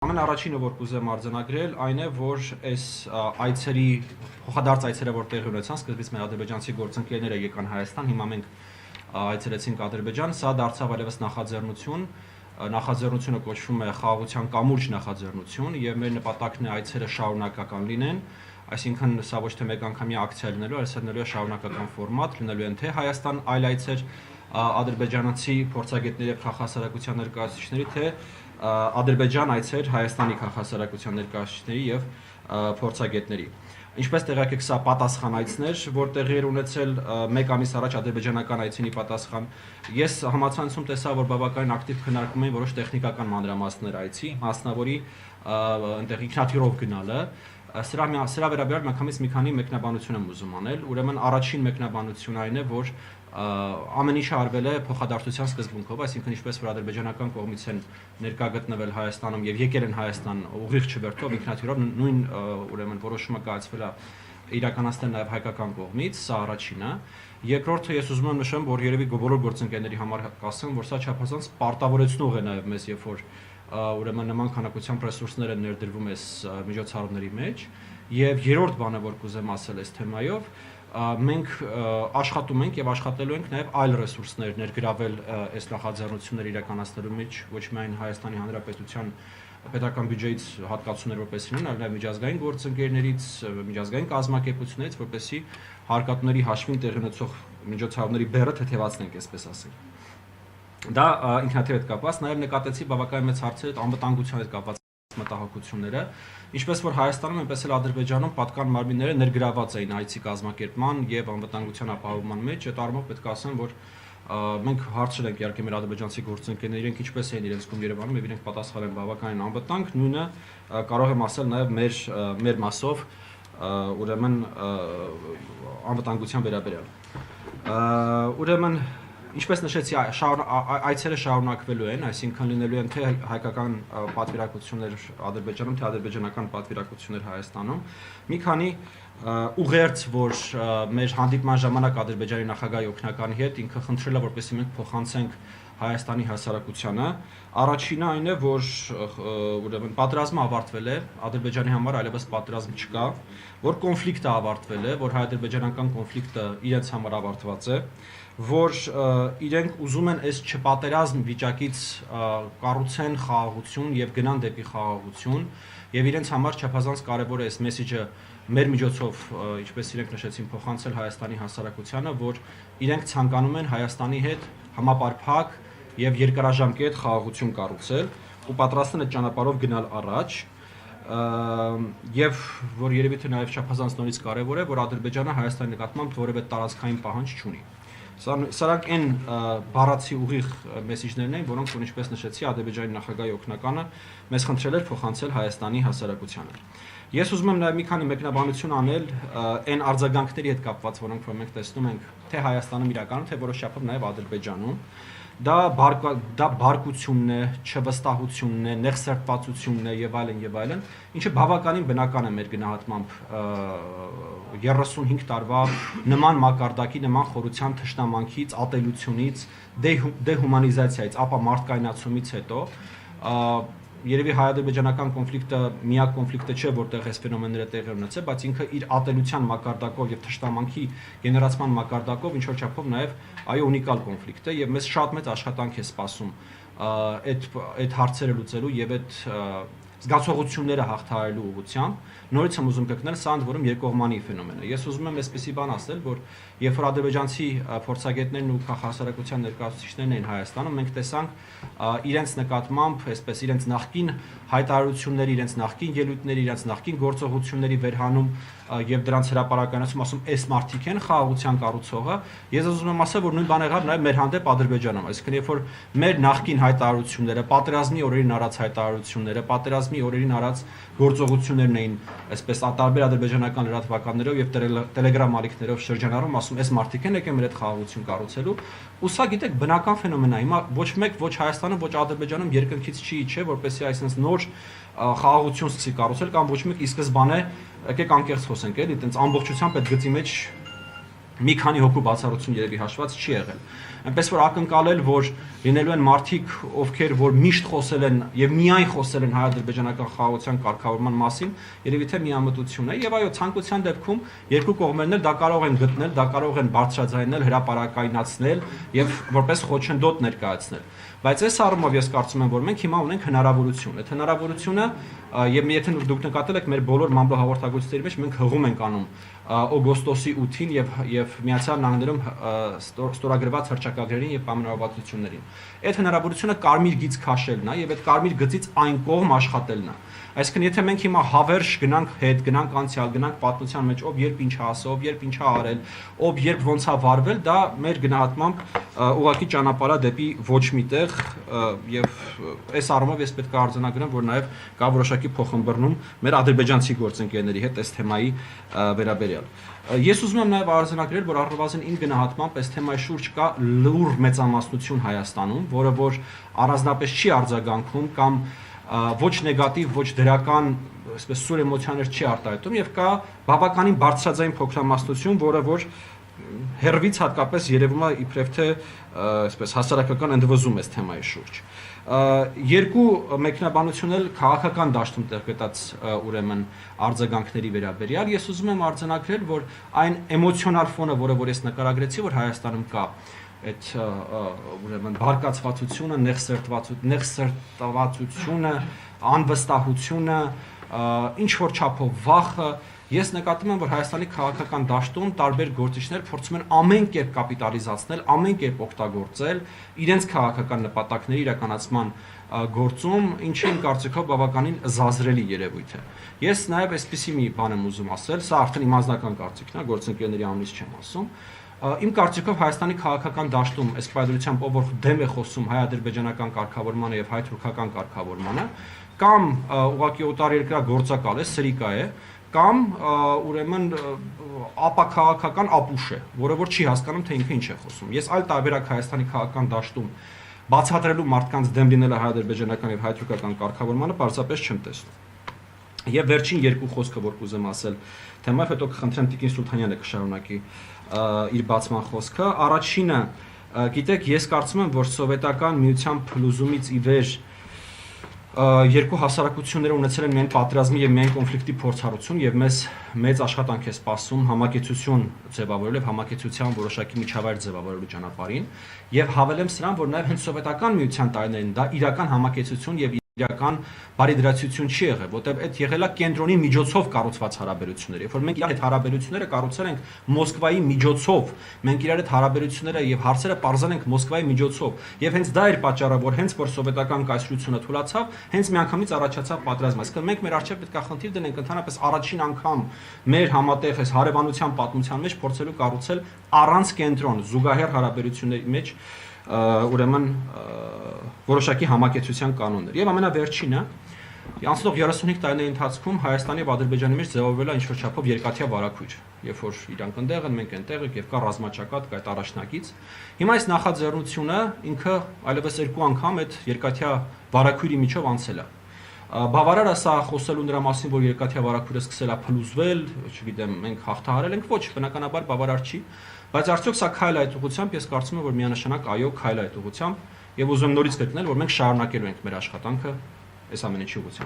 Ամեն առաջինը, որ կուզեմ արձանագրել, այն է, որ այս այցերի փոխադարձ այցերը, որ տեղի ունեցան, սկզբից մեր ադրբեջանցի գործընկերները եկան Հայաստան, հիմա մենք այցելեցինք Ադրբեջան, սա դարձավ այլևս նախաձեռնություն, նախաձեռնությունը կոչվում է խաղաղության կամուրջ նախաձեռնություն եւ մեր նպատակն է այցերը շարունակական լինեն, այսինքն սա ոչ թե մեկ անգամյա ակցիա լինելու, այլ լինելու է շարունակական ֆորմատ, լինելու են թե Հայաստան այլ այցեր ադրբեջանցի փորձագետների եւ քաղաքասարակության ներկայացուցիչների, թե Ադրբեջան այցեր Հայաստանի քաղաքասարակության ներկայացուցիչների եւ փորձագետների։ Ինչպես տեղյակ եք, սա պատասխան այցներ, որ տեղի էր ունեցել մեկ ամիս առաջ ադրբեջանական այցինի պատասխան։ Ես համացանցում տեսա, որ բավականին ակտիվ քննարկում էին որոշ տեխնիկական մանրամասներ այցի, մասնավորի այնտեղ ինքնաթիռով գնալը։ Սրա վերաբերյալ միանգամից մի քանի մեկնաբանություն եմ ուզում անել։ Ուրեմն առաջին մեկնաբանությունը այն է, որ ամեն ինչը արվել է փոխադարձության սկզբունքով, այսինքն ինչպես որ ադրբեջանական կողմից են ներկա գտնվել Հայաստանում եւ եկել են Հայաստան ուղիղ չվերթով ինքնաթիռով, նույն ուրեմն որոշումը կայացվել է իրականացնել նաեւ հայկական կողմից, սա առաջինը։ Երկրորդը ես ուզում եմ նշեմ, որ երևի բոլոր գործընկերների համար կասեմ, որ սա չափազանց պարտավորեցնող է նաեւ մեզ, երբ որ ուրեմն նման քանակությամբ ռեսուրսներ են ներդրվում այս միջոցառումների մեջ։ Եվ երրորդ բանը, որ կուզեմ ասել այս թեմայով, մենք աշխատում ենք եւ աշխատելու ենք նաեւ այլ ռեսուրսներ ներգրավել այս նախաձեռնությունները իրականացնելու մեջ, ոչ միայն Հայաստանի Հանրապետության պետական բյուջեից հատկացումներ որպես լինեն, այլ նաեւ միջազգային գործընկերներից, միջազգային կազմակերպություններից, որպեսզի հարկատուների հաշվին տեղի ունեցող միջոցառումների բեռը թեթևացնենք, այսպես ասենք։ Դա ինքնաթիռ հետ կապված, նաեւ նկատեցի բավականին մեծ հարցեր անվտանգության հետ կապված մտահոգությունները, ինչպես որ Հայաստանում, այնպես էլ Ադրբեջանում պատկան մարմինները ներգրաված էին այցի կազմակերպման եւ անվտանգության ապահովման մեջ, այդ առումով պետք է ասեմ, որ մենք հարցրել ենք իհարկե մեր ադրբեջանցի գործընկերներին, իրենք ինչպես էին իրենց գում Երևանում եւ իրենք պատասխանել են բավականին անվտանգ, նույնը կարող եմ ասել նաեւ մեր մասով, ուրեմն անվտանգության վերաբերյալ։ Ուրեմն Ինչպես նշեցի, այցերը շարունակվելու են, այսինքն լինելու են թե հայկական պատվիրակություններ Ադրբեջանում, թե ադրբեջանական պատվիրակություններ Հայաստանում։ Մի քանի ուղերձ, որ մեր հանդիպման ժամանակ Ադրբեջանի նախագահի օգնականի հետ ինքը խնդրել է, որպեսզի մենք փոխանցենք Հայաստանի հասարակությանը։ Առաջինը այն է, որ ուրեմն պատերազմը ավարտվել է, Ադրբեջանի համար այլևս պատերազմ չկա, որ կոնֆլիկտը ավարտվել է, որ հայ-ադրբեջանական կոնֆլիկտը իրենց համար ավարտված է, որ իրենք ուզում են այս չպատերազմ վիճակից կառուցեն խաղաղություն եւ գնան դեպի խաղաղություն եւ իրենց համար չափազանց կարեւոր է այս մեսեջը մեր միջոցով, ինչպես իրենք նշեցին, փոխանցել Հայաստանի հասարակությանը, որ իրենք ցանկանում են Հայաստանի հետ համապարփակ եւ երկարաժամկետ խաղաղություն կառուցել ու պատրաստ են այդ ճանապարհով գնալ առաջ եւ որ երևի թե նաեւ չափազանց նորից կարեւոր է, որ Ադրբեջանը Հայաստանի նկատմամբ որևէ տարածքային պահանջ չունի։ Սրանք այն բառացի ուղիղ մեսեջներն են, որոնք ինչպես նշեցի, Ադրբեջանի նախագահի օգնականը մեզ խնդրել էր փոխանցել Հայաստանի հասարակությանը։ Ես ուզում եմ նաև մի քանի մեկնաբանություն անել այն արձագանքների հետ կապված, որոնք որ մենք տեսնում ենք թե Հայաստանում իրականում, թե որոշ չափով նաև Ադրբեջանում։ Դա բարկությունն է, չվստահությունն է, նեղսերտվածությունն է եւ այլն, ինչը բավականին բնական է մեր գնահատմամբ 35 տարվա նման մակարդակի, նման խորության թշնամանքից, ատելությունից, դեհումանիզացիայից, ապա մարդկայնացումից հետո երևի հայ-ադրբեջանական կոնֆլիկտը միակ կոնֆլիկտը չէ, որտեղ այս ֆենոմենները տեղի ունեցել, բայց ինքը իր ատելության մակարդակով եւ թշնամանքի գեներացման մակարդակով ինչ որ չափով նաեւ այո ունիկալ կոնֆլիկտ է եւ մեզ շատ մեծ աշխատանք է սպասում այդ հարցերը լուծելու եւ այդ զգացողությունները հաղթահարելու ուղղությամբ։ Նորից եմ ուզում կրկնել, սա ընդ որում երկկողմանի ֆենոմեն է։ Ես ուզում եմ այսպեսի բան ասել, որ երբ որ ադրբեջանցի փորձագետներն ու քաղաքասարակության ներկայացուցիչներն էին Հայաստանում, մենք տեսանք իրենց նկատմամբ, այսպես իրենց նախկին հայտարարությունների, իրենց նախկին ելույթների, իրենց նախկին գործողությունների վերհանում եւ դրանց հրապարակայնացում ասում, այս մարդիկ են խաղաղության կառուցողը։ Ես ուզում եմ ասել, որ նույն բանը եղավ նաեւ մեր հանդեպ Ադրբեջանում, այսինքն երբ որ մեր նախկին հայտարարությունները, պատերազմի օրերին արած հայտարարությունները, պատերազմի օրերին արած գործողություններն էին, այսպես տարբեր ադրբեջանական լրատվականներով եւ տելեգրամ ալիքներով շրջանառում, ասում, այս մարդիկ են եկել մեր այդ խաղաղություն կառուցելու։ Ու սա գիտեք բնական ֆենոմեն է։ Հիմա ոչ մեկ, ոչ Հայաստանում, ոչ Ադրբեջանում երկնքից չի իջե, որպեսզի այսպես նոր խաղաղություն սկսի կառուցել կամ ոչ մեկ ի սկզբանե եկեք անկեղծ խոսենք, էլի, այտենց ամբողջությամբ այդ գծի մեջ մի քանի հոգու բացառություն երևի հաշված չի եղել։ Այնպես որ ակնկալել, որ լինելու են մարդիկ, ովքեր որ միշտ խոսել են եւ միայն խոսել են հայ-ադրբեջանական խաղաղության կարգավորման մասին, երևի թե միամտություն է եւ այո, ցանկության դեպքում երկու կողմերն էլ դա կարող են գտնել, դա կարող են բարձրաձայնել, հրապարակայնացնել եւ որպես խոչընդոտ ներկայացնել։ Բայց այս առումով ես կարծում եմ, որ մենք հիմա ունենք հնարավորություն։ Այդ հնարավորությունը եւ եթե դուք նկատել եք մեր բոլոր մամլոհաղորդակցությունների մեջ մենք հղում ենք անում օգոստոսի 8-ին եւ Միացյալ Նահանգներում ստորագրված հռչակագրերին եւ պայմանավորվածություններին։ Այդ հնարավորությունը կարմիր գիծ քաշելն է եւ այդ կարմիր գծից այն կողմ աշխատելն է։ Այսինքն եթե մենք հիմա հավերժ գնանք հետ, գնանք անցյալ, գնանք պատմության մեջ, ով երբ ինչ ասա, ով երբ ինչ արել, ով երբ ոնց է վարվել, դա մեր գնահատմամբ ուղղակի ճանապարհ է դեպի ոչ միտեղ եւ այս առումով ես պետք է արձանագրեմ, որ նաեւ կա որոշակի փոխհմբռնում մեր ադրբեջանցի գործընկերների հետ այս թեմայի վերաբերյալ։ Ես ուզում եմ նաեւ արձանագրել, որ առնվազն իմ գնահատմամբ այս թեմայի շուրջ կա լուր մեծամասնություն Հայաստանում, որը որ առանձնապես չի արձագանքում կամ ոչ նեգատիվ, ոչ դրական, այսպես սուր էմոցիաներ չի արտահայտում եւ կա բավականին բարձրաձայն փոքրամասնություն, որը որ հերվից հատկապես երևում է իբրև թե այսպես հասարակական ընդվզում այս թեմայի շուրջ։ Երկու մեկնաբանություն էլ քաղաքական դաշտում տեղ գտած ուրեմն արձագանքների վերաբերյալ ես ուզում եմ արձանագրել, որ այն էմոցիոնալ ֆոնը, որը որ ես նկարագրեցի, որ Հայաստանում կա այդ ուրեմն բարկացվածությունը, նեղսերտվածությունը, անվստահությունը, ինչ որ չափով վախը, ես նկատում եմ, որ Հայաստանի քաղաքական դաշտում տարբեր գործիչներ փորձում են ամեն կերպ կապիտալիզացնել, ամեն կերպ օգտագործել իրենց քաղաքական նպատակների իրականացման գործում, ինչը իմ կարծիքով բավականին զազրելի երևույթ է։ Ես նաև այսպիսի մի բան եմ ուզում ասել, սա արդեն իմ անձնական կարծիքն է, գործընկերների անունից չեմ ասում։ Իմ կարծիքով Հայաստանի քաղաքական դաշտում այս պայմանությամբ ով որ դեմ է խոսում հայ-ադրբեջանական կարգավորմանը եւ հայ-թուրքական կարգավորմանը, կամ ուղղակի օտարերկրյա գործակալ է, սրիկա է, կամ ուրեմն ապաքաղաքական ապուշ է, որը որ չի հասկանում թե ինքը ինչ է խոսում։ Ես այլ տարբերակ Հայաստանի քաղաքական դաշտում բացատրելու մարդկանց դեմ լինելը հայ-ադրբեջանական եւ հայ-թուրքական կարգավորմանը պարզապես չեմ տեսնում։ Եվ վերջին երկու խոսքը որ կուզեմ ասել թեմայով, հետո կխնդրեմ Տիկին Սուլթանյանը կշարունակի իր բացման խոսքը։ Առաջինը, գիտեք, ես կարծում եմ, որ սովետական միության փլուզումից ի վեր երկու հասարակությունները ունեցել են միայն պատերազմի եւ միայն կոնֆլիկտի փորձառություն եւ մեզ մեծ աշխատանք է սպասում համակեցություն ձևավորելու եւ համակեցության որոշակի միջավայր ձևավորելու ճանապարհին եւ հավելեմ սրան, որ նաեւ հենց սովետական միության տարիներին դա իրական համակեցություն եւ իրական բարիդրացիություն չի եղել, որտեղ այդ եղել է կենտրոնի միջոցով կառուցված հարաբերություններ։ Երբ որ մենք իրար այդ հարաբերությունները կառուցել ենք Մոսկվայի միջոցով, մենք իրար այդ հարաբերությունները եւ հարցերը բարձրացել ենք Մոսկվայի միջոցով, եւ հենց դա էր պատճառը, որ հենց որ սովետական կայսրությունը թուլացավ, հենց միանգամից առաջացավ պատերազմը։ Այսինքն մենք մեր առջև պետք է խնդիր դնենք ընդհանրապես առաջին անգամ մեր համատեղ այս հարևանության պատմության մեջ փորձելու կառուցել առանց կենտրոն զուգահեռ հարաբերությունների մեջ ուրեմն որոշակի համակեցության կանոններ։ Եվ ամենավերջինը, անցնող 35 տարիների ընթացքում Հայաստանի եւ Ադրբեջանի մեջ ձևավորվել է ինչ-որ չափով երկաթյա վարակույր, երբ որ իրանք ընդեղ են, մենք ընդեղ ենք եւ կա ռազմաճակատ, կա այդ առաջնակից։ Հիմա այս նախաձեռնությունը ինքը այլևս երկու անգամ այդ երկաթյա վարակույրի միջով անցել է։ Բավարար է սա խոսելու նրա մասին, որ երկաթյա վարակույրը սկսել է փլուզվել, չգիտեմ, մենք հաղթահարել ենք, ոչ, բնականաբար բավարար չի, բայց արդյոք սա քայլ է այդ ուղղությամբ, ես կարծում եմ, որ միանշանակ այո, քայլ է այդ ուղղությամբ, եւ ուզում եմ նորից կրկնել, որ մենք շարունակելու ենք մեր աշխատանքը այս ամենի ուղղությամբ։